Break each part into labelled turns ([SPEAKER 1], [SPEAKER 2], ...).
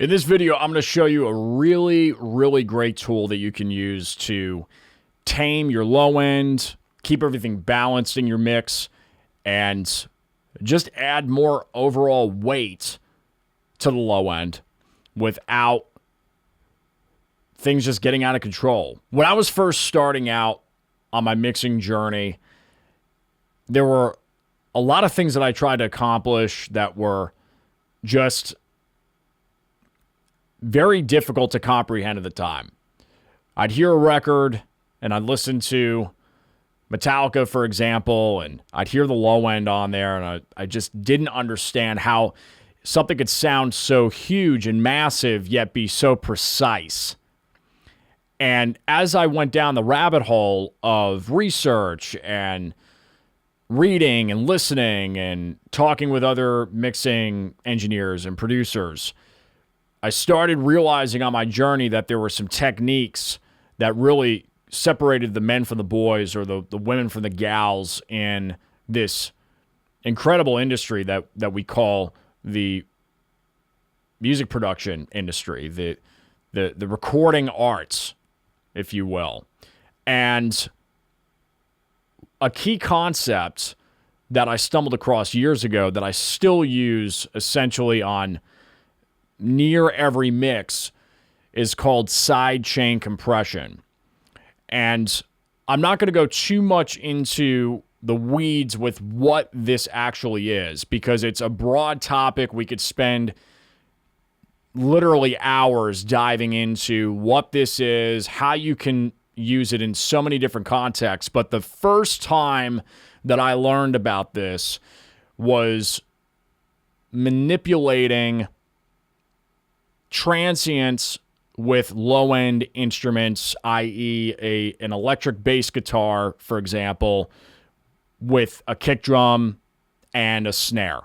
[SPEAKER 1] In this video, I'm going to show you a really great tool that you can use to tame your low end, keep everything balanced in your mix, and just add more overall weight to the low end without things just getting out of control. When I was first starting out on my mixing journey, there were a lot of things that I tried to accomplish that were just very difficult to comprehend at the time. I'd hear a record and I'd listen to Metallica, for example, and I'd hear the low end on there, and I just didn't understand how something could sound so huge and massive yet be so precise. And as I went down the rabbit hole of research and reading and listening and talking with other mixing engineers and producers, I started realizing on my journey that there were some techniques that really separated the men from the boys, or the women from the gals, in this incredible industry that we call the music production industry, the recording arts, if you will. And a key concept that I stumbled across years ago that I still use essentially on near every mix is called sidechain compression. And I'm not going to go too much into the weeds with what this actually is, because it's a broad topic. We could spend literally hours diving into what this is, how you can use it in so many different contexts. But the first time that I learned about this was manipulating transients with low-end instruments, i.e. an electric bass guitar, for example, with a kick drum and a snare.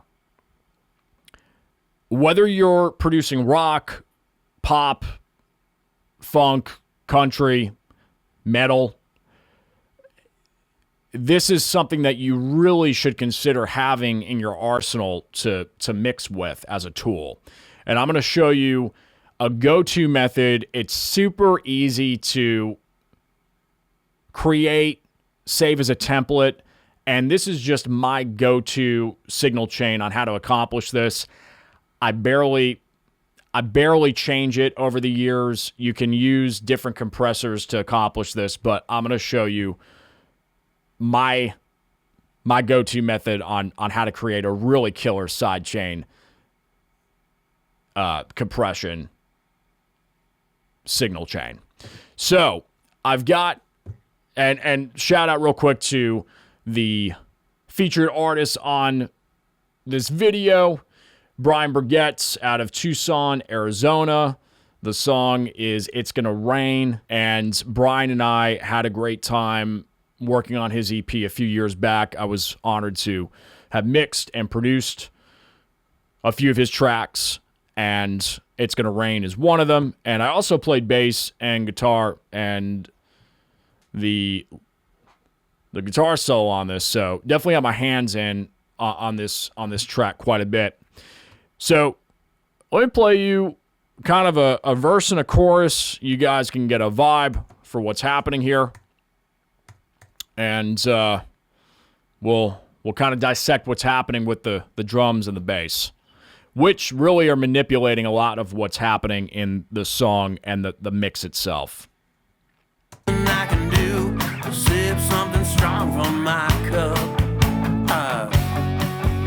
[SPEAKER 1] Whether you're producing rock, pop, funk, country, metal, this is something that you really should consider having in your arsenal to mix with as a tool. And I'm going to show you a go-to method. It's super easy to create, save as a template, and this is just my go-to signal chain on how to accomplish this. I barely change it over the years. You can use different compressors to accomplish this, but I'm going to show you my go-to method on how to create a really killer sidechain compression signal chain. So I've got, and shout out real quick to the featured artist on this video, Berrgoetz out of Tucson, Arizona. The song is It's Gonna Rain, and Brian and I had a great time working on his EP a few years back. I was honored to have mixed and produced a few of his tracks, and It's Gonna Rain is one of them. And I also played bass and guitar and the guitar solo on this, so definitely have my hands in on this track quite a bit. So let me play you kind of a verse and a chorus. You guys can get a vibe for what's happening here, and we'll kind of dissect what's happening with the drums and the bass, which really are manipulating a lot of what's happening in the song and the mix itself.
[SPEAKER 2] I can do sip something strong from my cup.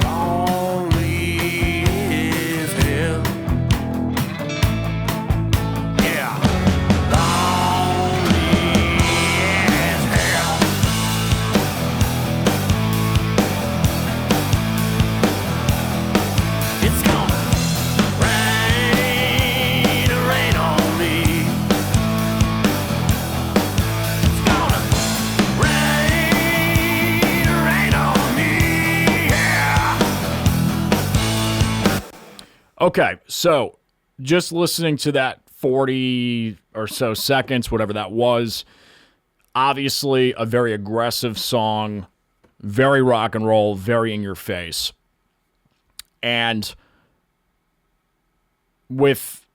[SPEAKER 2] Lonely as hell. Yeah, lonely as hell. It's gonna rain on me. It's gonna rain on me, yeah.
[SPEAKER 1] Okay, so just listening to that 40 or so seconds, whatever that was, obviously a very aggressive song, very rock and roll, very in your face. And with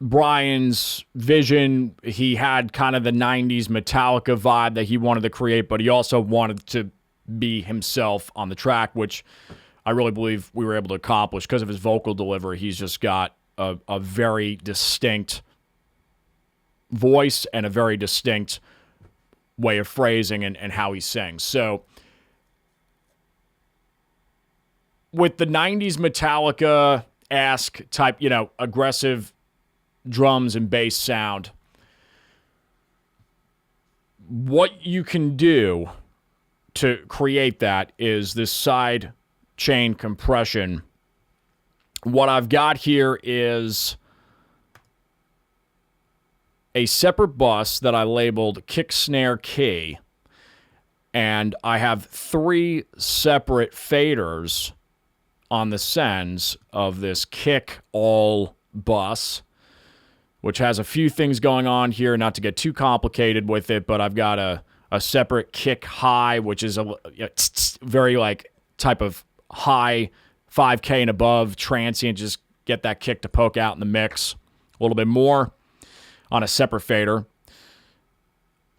[SPEAKER 1] Brian's vision. He had kind of the 90s Metallica vibe that he wanted to create, but he also wanted to be himself on the track, which I really believe we were able to accomplish because of his vocal delivery. He's just got a very distinct voice and a very distinct way of phrasing and how he sings. So with the 90s Metallica-esque type, aggressive drums and bass sound, what you can do to create that is this side chain compression. What I've got here is a separate bus that I labeled kick, snare, key, and I have 3 separate faders on the sends of this kick all bus, which has a few things going on here, not to get too complicated with it, but I've got a separate kick high, which is a very like type of high 5K and above transient, just get that kick to poke out in the mix a little bit more on a separate fader.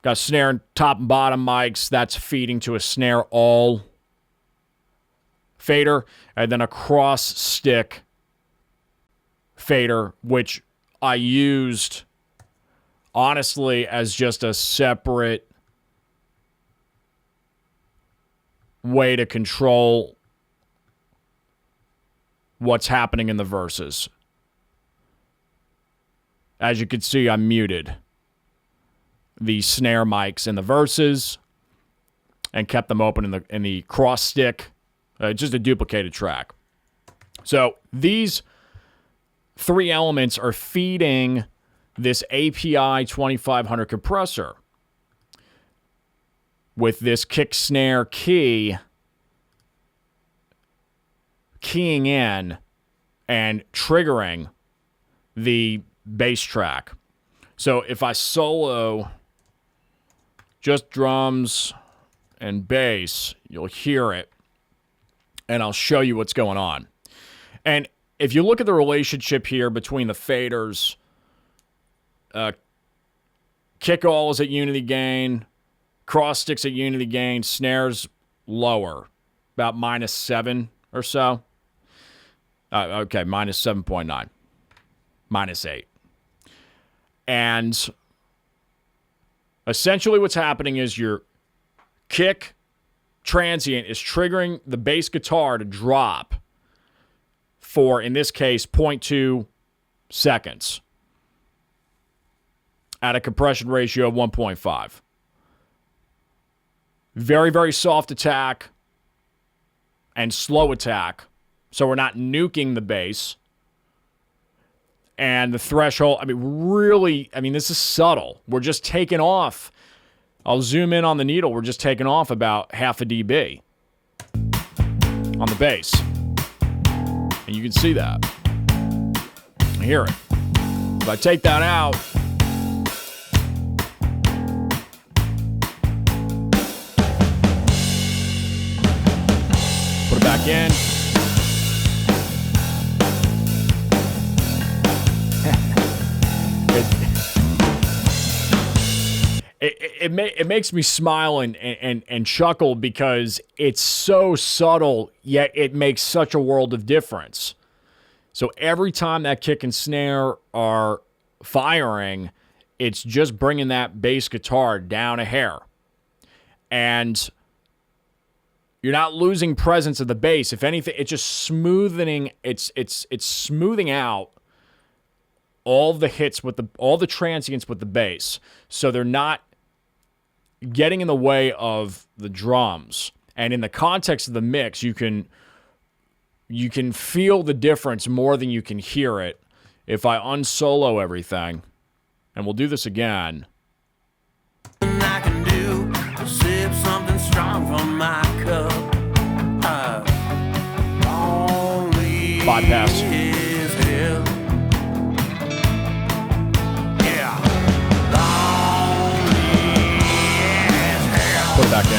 [SPEAKER 1] Got a snare and top and bottom mics, that's feeding to a snare all fader, and then a cross stick fader, which I used honestly as just a separate way to control what's happening in the verses. As you can see, I'm muted the snare mics in the verses and kept them open in the cross stick. Just a duplicated track. So these 3 elements are feeding this API 2500 compressor with this kick, snare, key keying in and triggering the bass track. So if I solo just drums and bass, you'll hear it, and I'll show you what's going on. And if you look at the relationship here between the faders, kick all is at unity gain, cross sticks at unity gain, snares lower, about -7 or so. Okay, -7.9, -8. And essentially what's happening is your kick transient is triggering the bass guitar to drop for, in this case, 0.2 seconds at a compression ratio of 1.5. Very, very soft attack and slow attack, so we're not nuking the bass. And the threshold, this is subtle. We're just taking off. I'll zoom in on the needle. We're just taking off about 0.5 dB on the bass. And you can see that. I hear it. If I take that out, put it back in. It makes me smile and chuckle because it's so subtle, yet it makes such a world of difference. So every time that kick and snare are firing, it's just bringing that bass guitar down a hair. And you're not losing presence of the bass. If anything, it's just smoothing. It's smoothing out all the hits with all the transients with the bass, so they're not getting in the way of the drums. And in the context of the mix, you can feel the difference more than you can hear it. If I unsolo everything, and we'll do this again.
[SPEAKER 2] I can do sip something strong from my cup.
[SPEAKER 1] Bypass. Put it back in.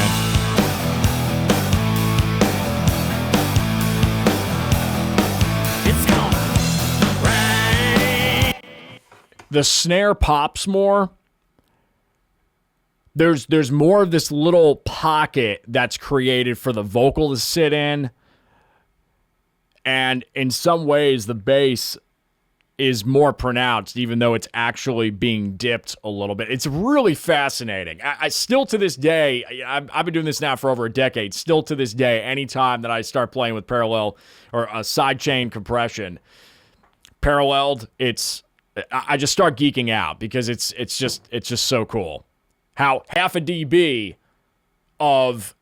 [SPEAKER 2] It's gonna rain.
[SPEAKER 1] The snare pops more. There's more of this little pocket that's created for the vocal to sit in. And in some ways, the bass is more pronounced, even though it's actually being dipped a little bit. It's really fascinating. I still to this day, I've been doing this now for over a decade. Still to this day, anytime that I start playing with parallel or a sidechain compression, paralleled, I just start geeking out because it's just so cool. How half a dB of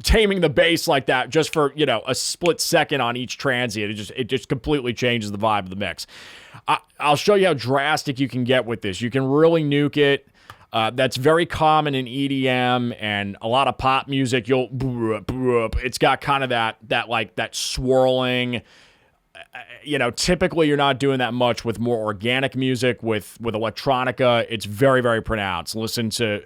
[SPEAKER 1] taming the bass like that just for, a split second on each transient, it just completely changes the vibe of the mix. I'll show you how drastic you can get with this. You can really nuke it. That's very common in EDM and a lot of pop music. It's got kind of that swirling. Typically you're not doing that much with more organic music. With electronica, it's very, very pronounced. Listen to,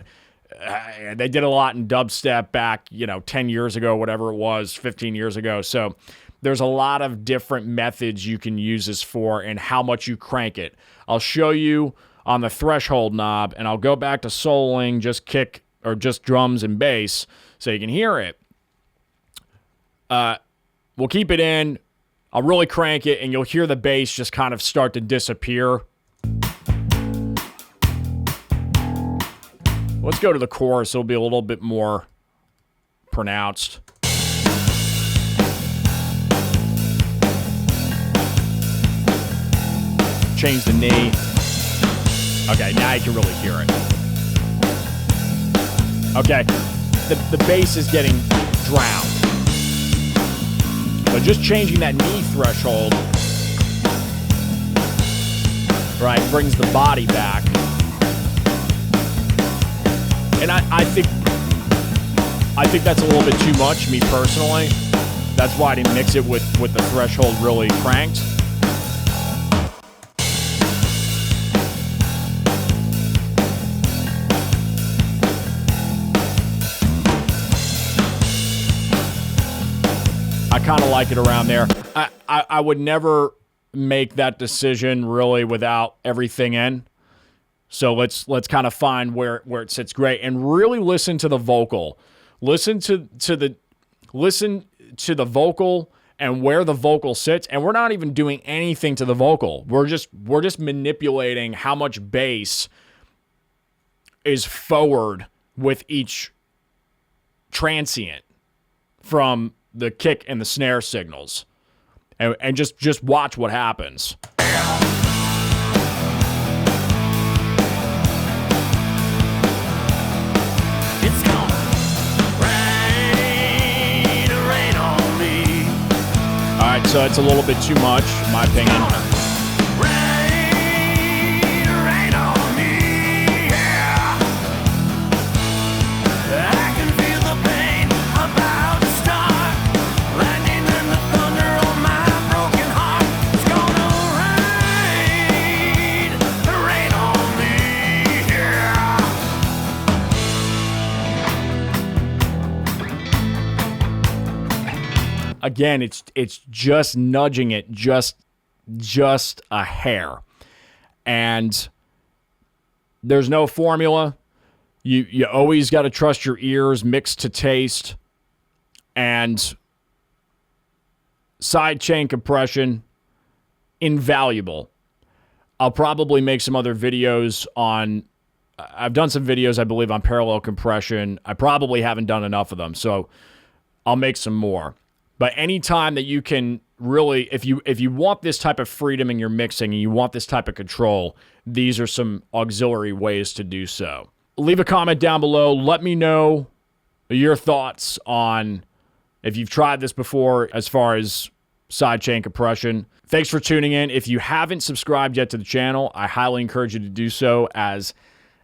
[SPEAKER 1] they did a lot in dubstep back, 10 years ago, whatever it was, 15 years ago. So there's a lot of different methods you can use this for and how much you crank it. I'll show you on the threshold knob, and I'll go back to soloing, just kick or just drums and bass so you can hear it. We'll keep it in. I'll really crank it, and you'll hear the bass just kind of start to disappear. Let's go to the chorus. It'll be a little bit more pronounced. Change the knee. Okay, now you can really hear it. Okay, the bass is getting drowned. So just changing that knee threshold, right, brings the body back. And I think that's a little bit too much, me personally. That's why I didn't mix it with the threshold really cranked. I kind of like it around there. I would never make that decision really without everything in. So let's kind of find where it sits great and really listen to the vocal. Listen to the vocal and where the vocal sits. And we're not even doing anything to the vocal. We're just manipulating how much bass is forward with each transient from the kick and the snare signals, and just watch what happens.
[SPEAKER 2] It's gonna rain on me.
[SPEAKER 1] All right, so it's a little bit too much, in my opinion.
[SPEAKER 2] Rain on me, yeah. I can feel the pain about to start. Lightning and the thunder on my broken heart. It's gonna rain on me, yeah.
[SPEAKER 1] Again, it's just nudging it just a hair. And there's no formula. You always got to trust your ears, mix to taste. And sidechain compression, invaluable. I'll probably make some other videos on, I've done some videos, I believe, on parallel compression. I probably haven't done enough of them, so I'll make some more. But anytime that you can really, if you want this type of freedom in your mixing and you want this type of control, these are some auxiliary ways to do so. Leave a comment down below. Let me know your thoughts on if you've tried this before as far as sidechain compression. Thanks for tuning in. If you haven't subscribed yet to the channel, I highly encourage you to do so, as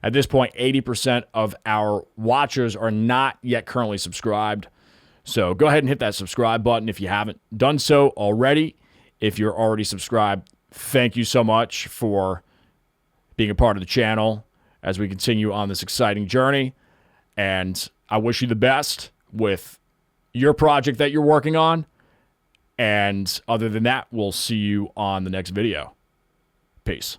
[SPEAKER 1] at this point, 80% of our watchers are not yet currently subscribed. So go ahead and hit that subscribe button if you haven't done so already. If you're already subscribed, thank you so much for being a part of the channel as we continue on this exciting journey. And I wish you the best with your project that you're working on. And other than that, we'll see you on the next video. Peace.